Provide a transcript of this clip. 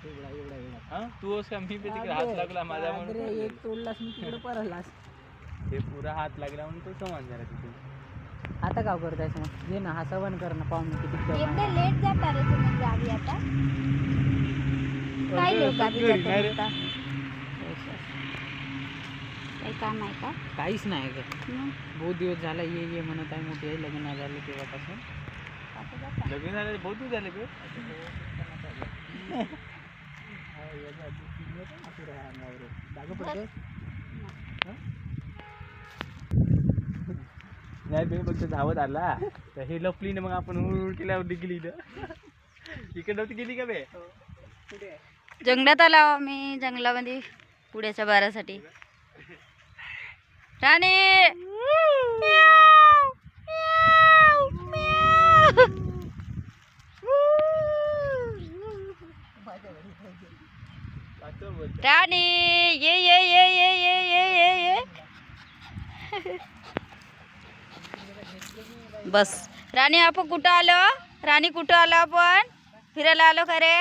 तू असं मी पण तिकडे हात लागला माझ्या म्हणून एक तोडलास मी तिकडे परलास. ते पुरा हात लागला म्हणून तो समान झाला तिथे. आता काय करतायस मग? ये ना हा सवन कर ना पाहून किती एवढे लेट जाता रे तुम्ही गावी आता? काय लोक गावी जाता आता? काही काम आहे का? काहीच नाही ग. मग बहुत दिवस झाला ये म्हणत आहे मोठी आहे लग्न झालं तेव्हापासून. आता जाता? लग्न झाले बहुत दिवस झाले बे. नाही बे फक्त धावत आला तर हे लपली ना मग आपण उड केल्यावर गेली इकडे नव्हती गेली का बे. जंगलात आला मी जंगलामध्ये पुढ्याच्या बारासाठी. राणी राणी ये ये ये ये ये ये ये ये बस. राणी आपण कुठं आलो? राणी कुठं आलो आपण? फिरायला आलो का रे?